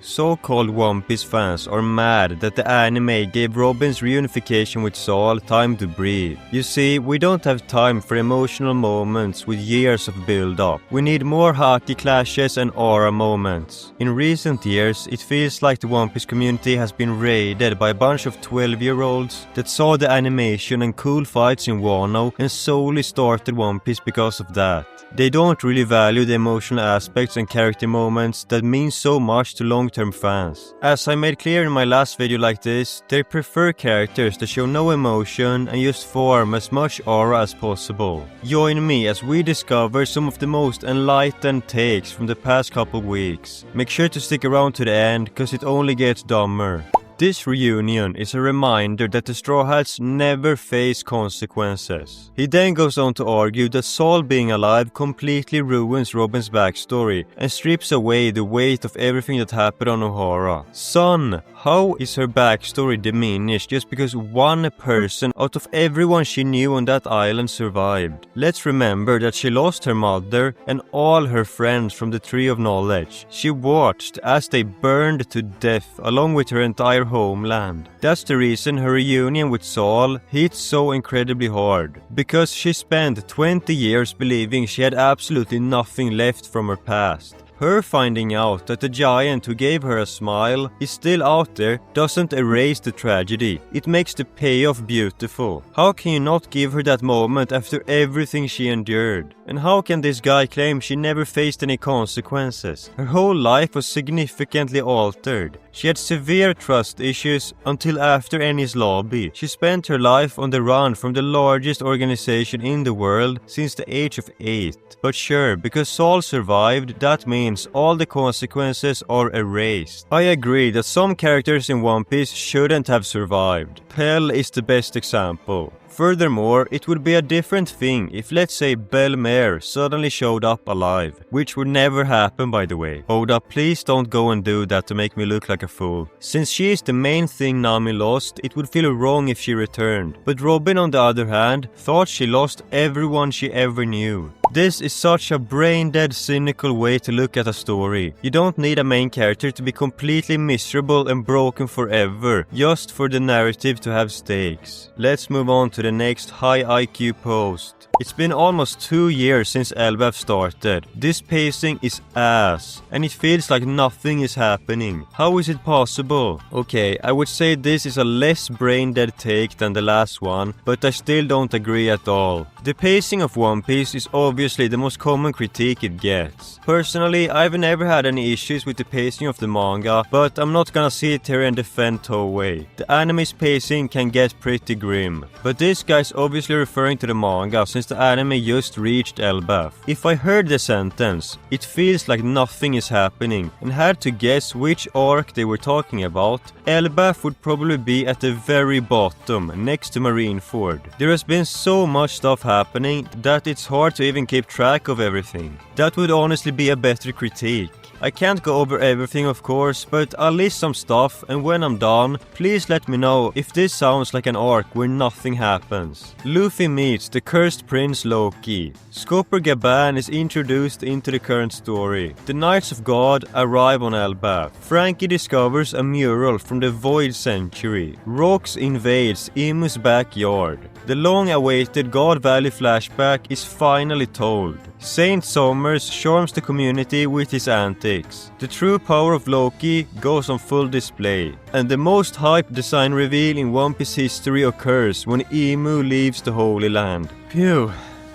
So-called One Piece fans are mad that the anime gave Robin's reunification with Saul time to breathe. You see, we don't have time for emotional moments with years of build-up. We need more haki clashes and aura moments. In recent years, it feels like the One Piece community has been raided by a bunch of 12-year-olds that saw the animation and cool fights in Wano and solely started One Piece because of that. They don't really value the emotional aspects and character moments that mean so much to long-term fans. As I made clear in my last video like this, they prefer characters that show no emotion and just form as much aura as possible. Join me as we discover some of the most enlightened takes from the past couple weeks. Make sure to stick around to the end, cause it only gets dumber. This reunion is a reminder that the Straw Hats never face consequences. He then goes on to argue that Saul being alive completely ruins Robin's backstory and strips away the weight of everything that happened on Ohara. Son, how is her backstory diminished just because one person out of everyone she knew on that island survived? Let's remember that she lost her mother and all her friends from the Tree of Knowledge. She watched as they burned to death along with her entire homeland. That's the reason her reunion with Saul hit so incredibly hard. Because she spent 20 years believing she had absolutely nothing left from her past. Her finding out that the giant who gave her a smile is still out there doesn't erase the tragedy. It makes the payoff beautiful. How can you not give her that moment after everything she endured? And how can this guy claim she never faced any consequences? Her whole life was significantly altered. She had severe trust issues until after Enies Lobby. She spent her life on the run from the largest organization in the world since the age of 8. But sure, because Saul survived, that means all the consequences are erased. I agree that some characters in One Piece shouldn't have survived. Pell is the best example. Furthermore, it would be a different thing if, let's say, Belmare suddenly showed up alive, which would never happen, by the way. Oda, please don't go and do that to make me look like a fool. Since she is the main thing Nami lost, it would feel wrong if she returned. But Robin, on the other hand, thought she lost everyone she ever knew. This is such a brain-dead, cynical way to look at a story. You don't need a main character to be completely miserable and broken forever, just for the narrative to have stakes. Let's move on to the next high IQ post. It's been almost 2 years since Elbaf started. This pacing is ass, and it feels like nothing is happening. How is it possible? Okay, I would say this is a less brain-dead take than the last one, but I still don't agree at all. The pacing of One Piece is obviously the most common critique it gets. Personally, I've never had any issues with the pacing of the manga, but I'm not gonna sit here and defend Toei. The anime's pacing can get pretty grim. But this guy's obviously referring to the manga since the anime just reached Elbaf. If I heard the sentence, it feels like nothing is happening, and had to guess which arc they were talking about, Elbaf would probably be at the very bottom, next to Marineford. There has been so much stuff happening that it's hard to even keep track of everything. That would honestly be a better critique. I can't go over everything, of course, but I'll list some stuff, and when I'm done, please let me know if this sounds like an arc where nothing happens. Luffy meets the cursed prince Loki. Scopper Gaban is introduced into the current story. The Knights of God arrive on Elbaf. Frankie discovers a mural from the Void Century. Rox invades Imu's backyard. The long-awaited God Valley flashback is finally told. Saint Somers charms the community with his antics. The true power of Loki goes on full display. And the most hyped design reveal in One Piece history occurs when Imu leaves the Holy Land. Phew.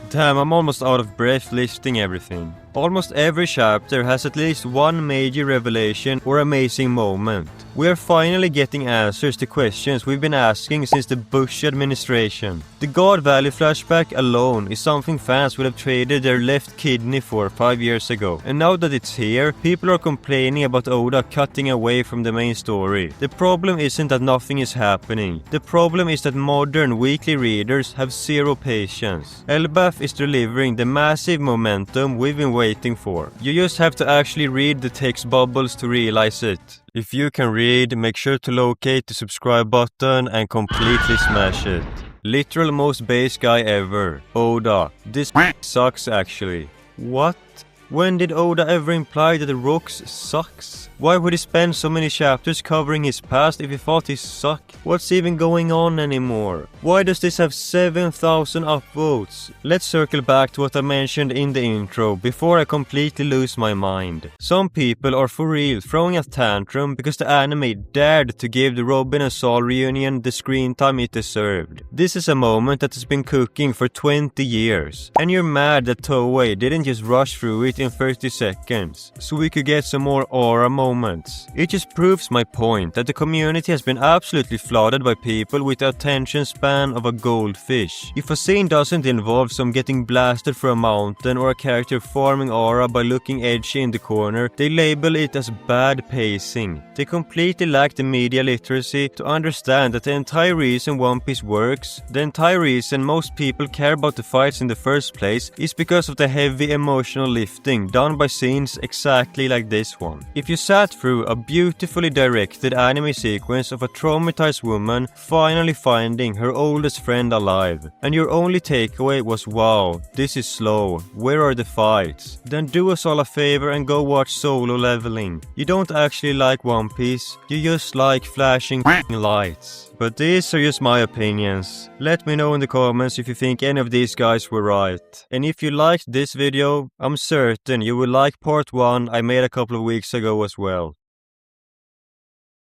Damn, I'm almost out of breath listing everything. Almost every chapter has at least one major revelation or amazing moment. We are finally getting answers to questions we've been asking since the Bush administration. The God Valley flashback alone is something fans would have traded their left kidney for 5 years ago. And now that it's here, people are complaining about Oda cutting away from the main story. The problem isn't that nothing is happening. The problem is that modern weekly readers have zero patience. Elbaf is delivering the massive momentum we've been waiting for. You just have to actually read the text bubbles to realize it. If you can read, make sure to locate the subscribe button and completely smash it. Literal most base guy ever. Oda. This sucks actually. What? When did Oda ever imply that the rocks sucks? Why would he spend so many chapters covering his past if he thought he sucked? What's even going on anymore? Why does this have 7,000 upvotes? Let's circle back to what I mentioned in the intro before I completely lose my mind. Some people are for real throwing a tantrum because the anime dared to give the Robin and Saul reunion the screen time it deserved. This is a moment that has been cooking for 20 years. And you're mad that Toei didn't just rush through it in 30 seconds, so we could get some more aura moments. It just proves my point that the community has been absolutely flooded by people with the attention span of a goldfish. If a scene doesn't involve some getting blasted through a mountain or a character farming aura by looking edgy in the corner, they label it as bad pacing. They completely lack the media literacy to understand that the entire reason One Piece works, the entire reason most people care about the fights in the first place, is because of the heavy emotional lifting done by scenes exactly like this one. If you sat through a beautifully directed anime sequence of a traumatized woman finally finding her oldest friend alive, and your only takeaway was wow, this is slow, where are the fights? Then do us all a favor and go watch Solo Leveling. You don't actually like One Piece, you just like flashing lights. But these are just my opinions. Let me know in the comments if you think any of these guys were right. And if you liked this video, I'm certain you will like part 1 I made a couple of weeks ago as well.